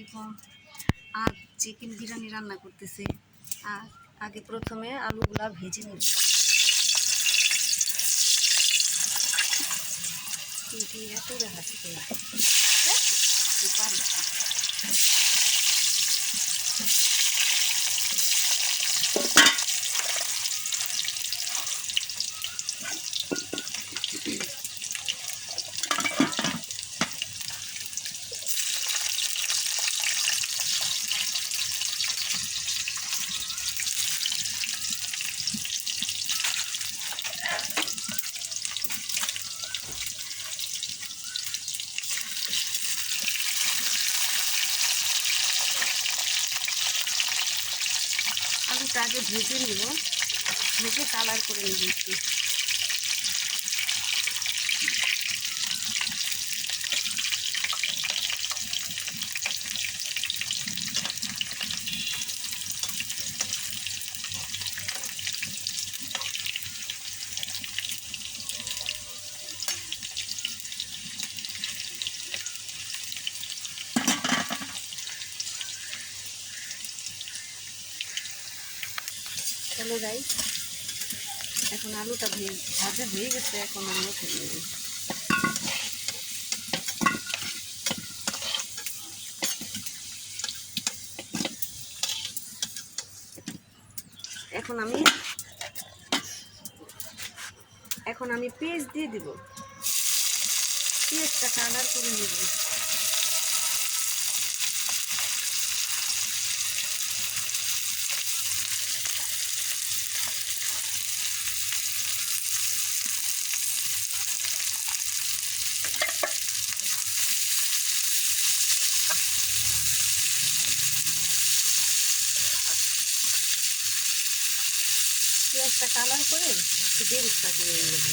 আলাইকুম। আজ চিকেন বিরিয়ানি রান্না করতেছি। আগে প্রথমে আলুগুলা ভেজে নেব। এত দেখাচ্ছে আলুটা আগে ভেজে নেব, ভেজে কালার করে নেব একটু। চলো গাইস, এখন আলুটা ভাজা হয়ে গেছে, এখন আমি উঠে নেব। এখন আমি পেঁয়াজ দিয়ে দিব, পেঁয়াজটা কালার করে নেব। পেঁয়াজটা কালার করে একটু বেরেস্তা করে নেব।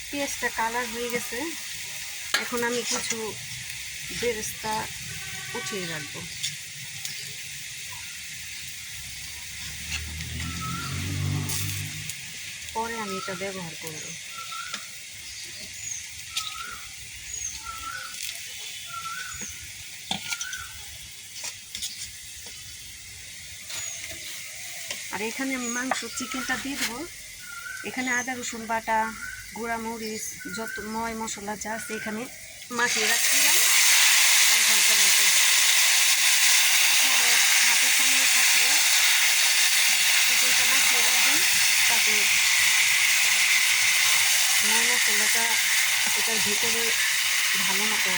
পেঁয়াজটা কালার হয়ে গেছে, এখন আমি কিছু বেরেস্তা উঠিয়ে রাখবো। পরে আমি এটা ব্যবহার করব। আর এখানে আমি চিকেনটা দিয়ে দেবো। এখানে আদা রসুন বাটা, গুঁড়া মরিচ, যত ময় মশলা যা আছে এখানে মাখিয়ে রাখছিলাম এক ঘন্টার মতো। আপনাদের হাতের সামনে থাকলে চিকেনটা মাখিয়ে রাখবেন, তাতে ময় মশলাটা এটার ভিতরে ভালো মতো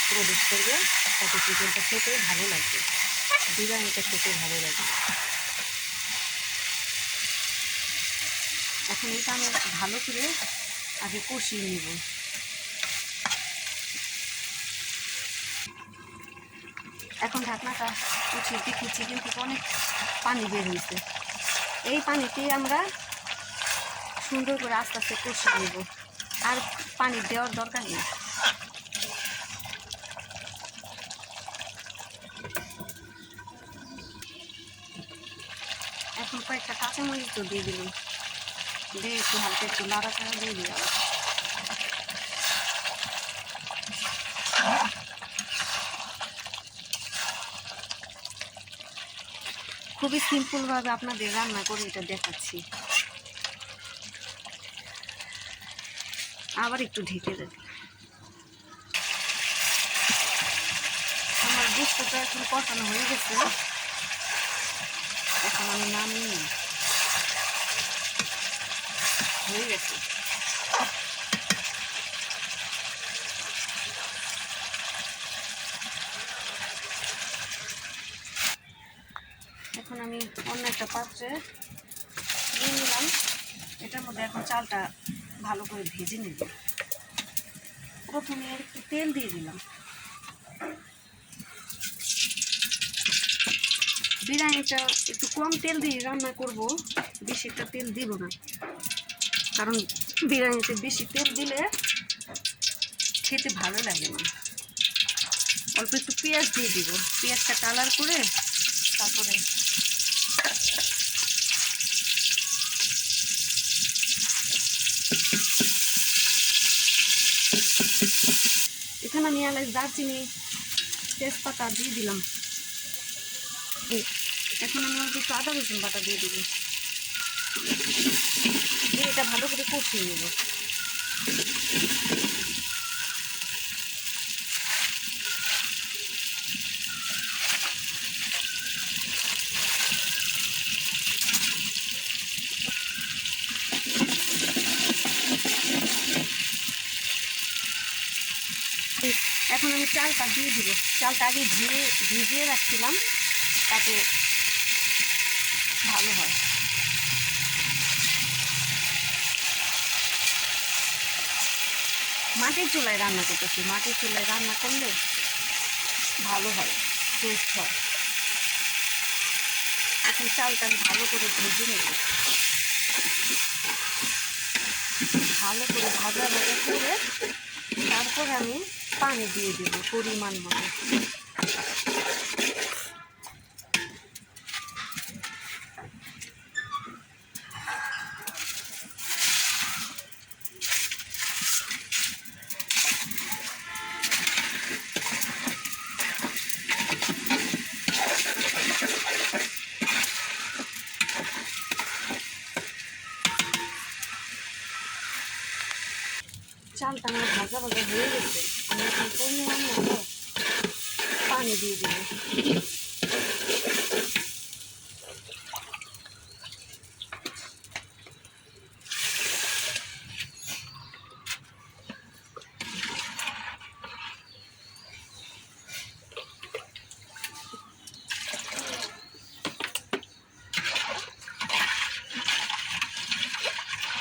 প্রবেশ করবে, তাতে চিকেনটা খেতে ভালো লাগবে, বিরিয়ানিটা খেতে ভালো লাগবে। এখন এটা আমি ভালো করে আগে কষিয়ে নেব। এখন ঢাকনাটা উঠিয়ে দেখি চিকেন থেকে অনেক পানি বের হয়েছে। এই পানিতে আমরা সুন্দর করে আস্তে আস্তে কষিয়ে নেব, আর পানি দেওয়ার দরকার নেই। এখন কয়েকটা কাঁচামরিচ তো দিয়ে দিলাম, দিয়ে একটু হালকা একটু নাড়াচাড়া দিয়ে দিলাম। খুবই সিম্পলভাবে আপনাদের রান্না করে এটা দেখাচ্ছি। আবার একটু ঢেকে দেব। আমার গোস্তটা এখন কষানো হয়ে গেছে, এখন আমি নামিয়ে নিই। হয়ে গেছে। এখন আমি অন্য একটা পাত্রে নিয়ে নিলাম। এটার মধ্যে এখন চালটা ভালো করে ভেজে নেব। প্রথমে একটু তেল দিয়ে দিলাম। বিরিয়ানিটা একটু কম তেল দিয়ে রান্না করব, বেশি একটা তেল দিব না, কারণ বিরিয়ানিতে বেশি তেল দিলে খেতে ভালো লাগে না। অল্প একটু পেঁয়াজ দিয়ে দিব, পেঁয়াজটা কালার করে তারপরে এখানে আমি এলাচ, দারচিনি, তেজপাতা দিয়ে দিলাম। এখন আমি অল্প একটু আদা রসুন বাটা দিয়ে দেবো, দিয়ে এটা ভালো করে কষিয়ে নেব। এখন আমি চালটা দিয়ে দিব। চালটা আগে ভিজিয়ে রাখছিলাম, তাতে ভালো হয়। মাটির চুলায় রান্না করতেছি, মাটির চুলায় রান্না করলে ভালো হয়, টেস্ট হয়। এখন চালটা আমি ভালো করে ভেজে নেব, ভালো করে ভাজা করে তারপর আমি পানি দিয়ে দেব পরিমাণ মতো। চালটা আমার ভাজা হয়ে গেছে, আমি এখন পরিমাণ মতো পানি দিয়ে দেবো।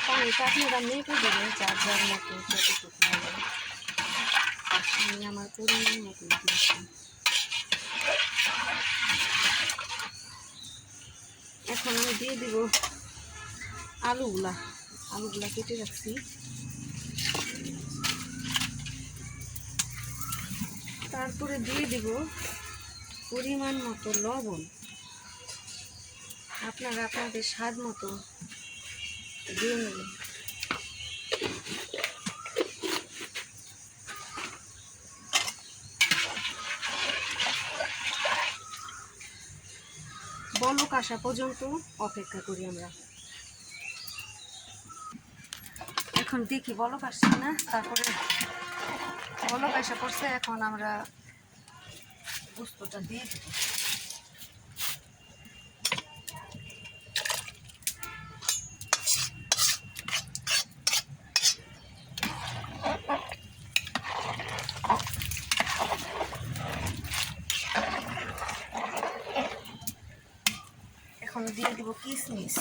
পানিটা আপনারা মেপে দেবেন যার যার মতো যতটুকু হবে। আমি আমার পরিমাণ মতো দিয়েছি। এখন আমি দিয়ে দিব আলুগুলা কেটে রাখছি। তারপরে দিয়ে দিব পরিমাণ মতো লবণ, আপনারা আপনাদের স্বাদ মতো দিয়ে নেবেন। বলক আসা পর্যন্ত অপেক্ষা করি আমরা। এখন দেখি বলক আসছে না, তারপরে বলক আসা পড়ছে, এখন আমরা গোস্তটা দিয়ে দেব। এখন দিয়ে দেব কিশমিশ।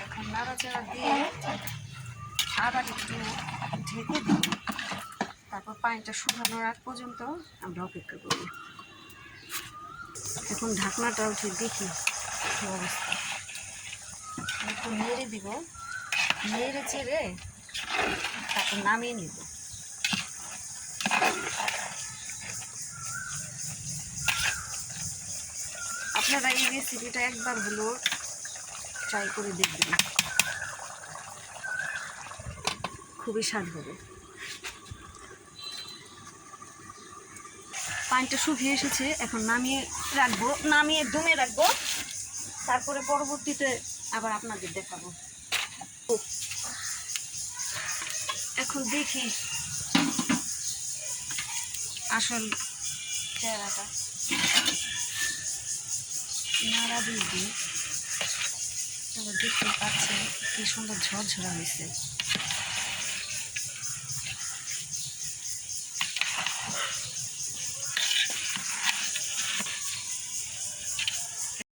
এখন নাড়াচাড়া দিয়ে আবার একটু ঢেকে দিই, তারপর পানিটা শুকানোর আগ পর্যন্ত আমরা অপেক্ষা করি। এখন ঢাকনাটা উঠে দেখি কি অবস্থা। একটু নেড়ে দিব, নেড়ে চেড়ে তারপর নামিয়ে নিব। আপনারা এই রেসিপিটা একবার হলো ট্রাই করে দেখবেন, খুবই স্বাদ হবে। পানিটা শুকিয়ে এসেছে, এখন নামিয়ে রাখবো, নামিয়ে দমে রাখবো, তারপরে পরবর্তীতে আবার আপনাদের দেখাবো। এখন দেখি আসল চেহারাটা, নাড়া দিয়ে দিই, দেখতে পাচ্ছেন কি সুন্দর ঝরঝরা হয়েছে।